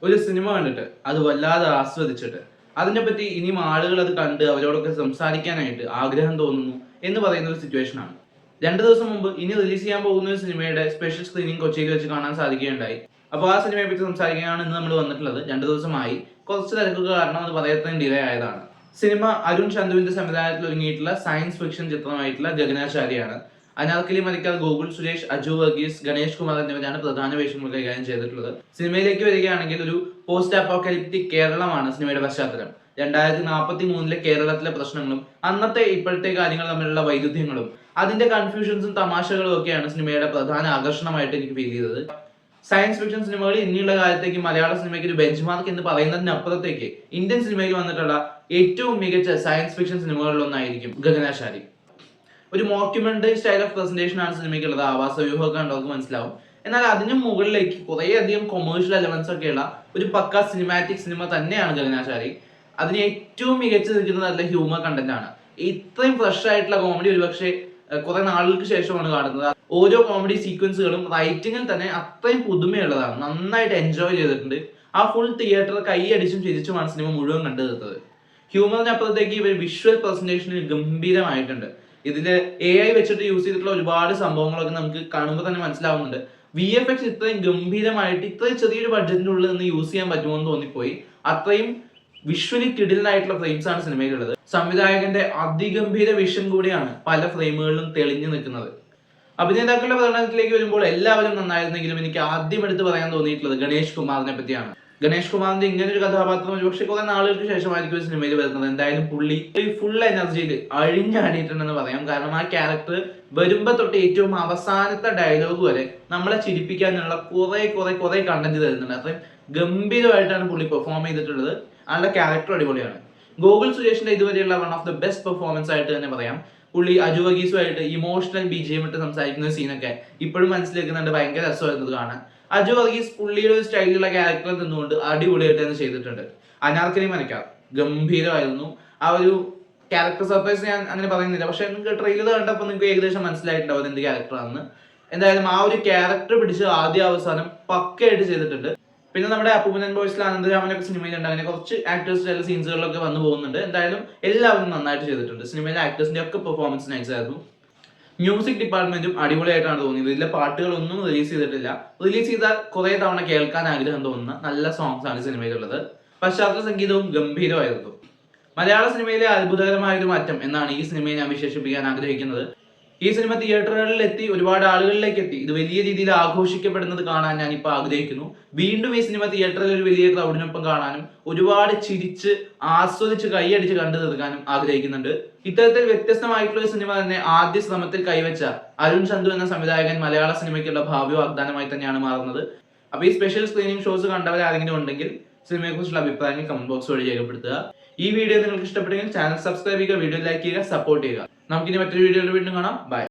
ഒരു സിനിമ കണ്ടിട്ട് അത് വല്ലാതെ ആസ്വദിച്ചിട്ട് അതിനെപ്പറ്റി ഇനിയും ആളുകൾ അത് കണ്ട് അവരോടൊക്കെ സംസാരിക്കാനായിട്ട് ആഗ്രഹം തോന്നുന്നു എന്ന് പറയുന്ന ഒരു സിറ്റുവേഷനാണ്. 2 ദിവസം മുമ്പ് ഇനി റിലീസ് ചെയ്യാൻ പോകുന്ന ഒരു സിനിമയുടെ സ്പെഷ്യൽ സ്ക്രീനിങ് കൊച്ചിയിൽ വെച്ച് കാണാൻ സാധിക്കുകയുണ്ടായി. അപ്പോൾ ആ സിനിമയെ പറ്റി സംസാരിക്കാനാണ് ഇന്ന് നമ്മൾ വന്നിട്ടുള്ളത്. 2 ദിവസമായി കുറച്ച് തിരക്കുകൾ കാരണം അത് പറയത്തന്നെ ഡിലേ ആയതാണ്. സിനിമ അരുൺ ചന്തുവിന്റെ സംവിധാനത്തിൽ ഒരുങ്ങിയിട്ടുള്ള സയൻസ് ഫിക്ഷൻ ചിത്രമായിട്ടുള്ള ഗഗനാചാരിയാണ്. അനാർക്കലി മരിക്കാർ, ഗോകുൽ സുരേഷ്, അജു വർഗീസ്, ഗണേഷ് കുമാർ എന്നിവരാണ് പ്രധാന വേഷങ്ങൾ കൈകാര്യം ചെയ്തിട്ടുള്ളത്. സിനിമയിലേക്ക് വരികയാണെങ്കിൽ ഒരു പോസ്റ്റ് അപ്പോക്കലിപ്റ്റിക് കേരളമാണ് സിനിമയുടെ പശ്ചാത്തലം. 2043 കേരളത്തിലെ പ്രശ്നങ്ങളും അന്നത്തെ ഇപ്പോഴത്തെ കാര്യങ്ങൾ തമ്മിലുള്ള വൈരുദ്ധ്യങ്ങളും അതിന്റെ കൺഫ്യൂഷൻസും തമാശകളും ഒക്കെയാണ് സിനിമയുടെ പ്രധാന ആകർഷണമായിട്ട് എനിക്ക് ഫീൽ ചെയ്തത്. സയൻസ് ഫിക്ഷൻ സിനിമകൾ ഇനിയുള്ള കാലത്തേക്ക് മലയാള സിനിമയ്ക്ക് ഒരു ബെഞ്ച് മാർക്ക് എന്ന് പറയുന്നതിനപ്പുറത്തേക്ക് ഇന്ത്യൻ സിനിമയിൽ വന്നിട്ടുള്ള ഏറ്റവും മികച്ച സയൻസ് ഫിക്ഷൻ സിനിമകളിലൊന്നായിരിക്കും ഗഗനാചാരി. ഒരു മോക്യുമെന്ററി സ്റ്റൈൽ ഓഫ് പ്രസന്റേഷൻ ആണ് സിനിമയ്ക്കുള്ളത്. ആവാസ വ്യൂഹമൊക്കെ കണ്ടവർക്ക് മനസ്സിലാവും. എന്നാൽ അതിനു മുകളിലേക്ക് കുറേയധികം കൊമേഴ്ഷ്യൽ എലമെന്റ്സ് ഒക്കെയുള്ള ഒരു പക്ക സിനിമാറ്റിക് സിനിമ തന്നെയാണ് ഗഗനാചാരി. അതിന് ഏറ്റവും മികച്ചു നിൽക്കുന്നത് നല്ല ഹ്യൂമർ കണ്ടന്റ് ആണ്. ഇത്രയും ഫ്രഷ് ആയിട്ടുള്ള കോമഡി ഒരുപക്ഷെ കുറെ നാളുകൾക്ക് ശേഷമാണ് കാണുന്നത്. ഓരോ കോമഡി സീക്വൻസുകളും റൈറ്റിങ്ങിൽ തന്നെ അത്രയും പുതുമയുള്ളതാണ്. നന്നായിട്ട് എൻജോയ് ചെയ്തിട്ടുണ്ട്. ആ ഫുൾ തിയേറ്റർ കൈയടിച്ചും ചിരിച്ചുമാണ് സിനിമ മുഴുവൻ കണ്ടു തീർത്തത്. ഹ്യൂമറിനപ്പുറത്തേക്ക് ഇവർ വിഷ്വൽ പ്രസന്റേഷനിൽ ഗംഭീരമായിട്ടുണ്ട്. ഇതില് AI വെച്ചിട്ട് യൂസ് ചെയ്തിട്ടുള്ള ഒരുപാട് സംഭവങ്ങളൊക്കെ നമുക്ക് കാണുമ്പോൾ തന്നെ മനസ്സിലാവുന്നുണ്ട്. VFX ഇത്രയും ഗംഭീരമായിട്ട് ഇത്രയും ചെറിയൊരു ബഡ്ജറ്റിനുള്ളിൽ നിന്ന് യൂസ് ചെയ്യാൻ പറ്റുമോ എന്ന് തോന്നിപ്പോയി. അത്രയും വിഷ്വലി കിടിലനായിട്ടുള്ള ഫ്രെയിംസ് ആണ് സിനിമയിലുള്ളത്. സംവിധായകന്റെ അതിഗംഭീര വിഷൻ കൂടിയാണ് പല ഫ്രെയിമുകളിലും തെളിഞ്ഞു നിൽക്കുന്നത്. അഭിനേതാക്കളുടെ പ്രകടനത്തിലേക്ക് വരുമ്പോൾ എല്ലാവരും നന്നായിരുന്നെങ്കിലും എനിക്ക് ആദ്യം എടുത്ത് പറയാൻ തോന്നിയിട്ടുള്ളത് ഗണേഷ് കുമാറിനെ പറ്റിയാണ്. ഗണേഷ് കുമാറിന്റെ ഇങ്ങനെ ഒരു കഥാപാത്രം ഒരുപക്ഷെ കുറെ നാളുകൾക്ക് ശേഷമായിരിക്കും ഒരു സിനിമയിൽ വരുന്നത്. എന്തായാലും പുള്ളി ഫുൾ എനർജിയിൽ അഴിഞ്ഞാടിയിട്ടുണ്ടെന്ന് പറയാം. കാരണം ആ ക്യാരക്ടർ വരുമ്പോ തൊട്ട് ഏറ്റവും അവസാനത്തെ ഡയലോഗ് വരെ നമ്മളെ ചിരിപ്പിക്കാനുള്ള കുറെ കണ്ടന്റ് തരുന്നുണ്ട്. അത്രയും ഗംഭീരമായിട്ടാണ് പുള്ളി പെർഫോം ചെയ്തിട്ടുള്ളത്. ആളുടെ ക്യാരക്ടർ അടിപൊളിയാണ്. ഗോകുൽ സുരേഷിന്റെ ഇതുവരെയുള്ള one of the best performance ആയിട്ട് തന്നെ പറയാം. പുള്ളി അജു വർഗീസുമായിട്ട് ഇമോഷണൽ BGM ഇട്ട് സംസാരിക്കുന്ന സീനൊക്കെ ഇപ്പോഴും മനസ്സിലാക്കുന്നുണ്ട്. ഭയങ്കര രസമായിരുന്നത് കാണാൻ. അജു വർഗീസ് പുള്ളിയുടെ ഒരു സ്റ്റൈലിലുള്ള ക്യാരക്ടറിൽ നിന്നുകൊണ്ട് അടിപൊളിയായിട്ട് തന്നെ ചെയ്തിട്ടുണ്ട്. അനാർക്കലി മരിക്കാർ ഗംഭീരമായിരുന്നു. ആ ഒരു ക്യാരക്ടർ സർപ്രൈസ് ഞാൻ അങ്ങനെ പറയുന്നില്ല, പക്ഷെ നിങ്ങൾക്ക് ട്രെയിലർ കണ്ടപ്പോൾ നിങ്ങൾക്ക് ഏകദേശം മനസ്സിലായിട്ടുണ്ടാവും എന്ത് ക്യാരക്ടറാണെന്ന്. എന്തായാലും ആ ഒരു ക്യാരക്ടർ പിടിച്ച് ആദ്യ അവസാനം പക്കയായിട്ട് ചെയ്തിട്ടുണ്ട്. പിന്നെ നമ്മുടെ അപ്പൂപ്പൻ ബോയ്സിൽ അനന്തരാമനൊക്കെ സിനിമയിലുണ്ട്. അങ്ങനെ കുറച്ച് ആക്ടേഴ്സ് ചില സീൻസുകളിലൊക്കെ വന്നു പോകുന്നുണ്ട്. എന്തായാലും എല്ലാവരും നന്നായിട്ട് ചെയ്തിട്ടുണ്ട്. സിനിമയിലെ ആക്ടേഴ്സിന്റെ ഒക്കെ പെർഫോമൻസ് നൈസ് ആയിരുന്നു. മ്യൂസിക് ഡിപ്പാർട്ട്മെന്റും അടിപൊളിയായിട്ടാണ് തോന്നിയത്. ഇതിലെ പാട്ടുകളൊന്നും റിലീസ് ചെയ്തിട്ടില്ല. റിലീസ് ചെയ്താൽ കുറെ തവണ കേൾക്കാൻ ആഗ്രഹം തോന്നുന്ന നല്ല സോങ്സ് ആണ് സിനിമയിലുള്ളത്. പശ്ചാത്തല സംഗീതവും ഗംഭീരമായിരുന്നു. മലയാള സിനിമയിലെ അത്ഭുതകരമായ ഒരു മാറ്റം എന്നാണ് ഈ സിനിമയെ ഞാൻ വിശേഷിപ്പിക്കാൻ ആഗ്രഹിക്കുന്നത്. ഈ സിനിമ തിയേറ്ററുകളിൽ എത്തി ഒരുപാട് ആളുകളിലേക്ക് എത്തി. ഇത് വലിയ രീതിയിൽ ആഘോഷിക്കപ്പെടുന്നത് കാണാൻ ഞാൻ ഇപ്പൊ ആഗ്രഹിക്കുന്നു. വീണ്ടും ഈ സിനിമ തിയേറ്ററിൽ ഒരു വലിയ ക്രൗഡിനൊപ്പം കാണാനും ഒരുപാട് ചിരിച്ച് ആസ്വദിച്ച് കൈയടിച്ച് കണ്ടു തീർക്കാനും ആഗ്രഹിക്കുന്നുണ്ട്. ഇത്തരത്തിൽ വ്യത്യസ്തമായിട്ടുള്ള ഒരു സിനിമ തന്നെ ആദ്യ ശ്രമത്തിൽ കൈവച്ച അരുൺ ചന്തു എന്ന സംവിധായകൻ മലയാള സിനിമയ്ക്കുള്ള ഭാവി വാഗ്ദാനമായി തന്നെയാണ് മാറുന്നത്. അപ്പൊ ഈ സ്പെഷ്യൽ സ്ക്രീനിങ് ഷോസ് കണ്ടവരാരെങ്കിലും ഉണ്ടെങ്കിൽ സിനിമയെ കുറിച്ചുള്ള അഭിപ്രായങ്ങൾ കമന്റ് ബോക്സ് വഴി രേഖപ്പെടുത്തുക. ഈ വീഡിയോ നിങ്ങൾക്ക് ഇഷ്ടപ്പെട്ടെങ്കിൽ ചാനൽ സബ്സ്ക്രൈബ് ചെയ്യുക, വീഡിയോ ലൈക്ക് ചെയ്യുക, സപ്പോർട്ട് ചെയ്യുക. നമുക്കിനി മറ്റൊരു വീഡിയോയിൽ വീണ്ടും കാണാം. ബൈ.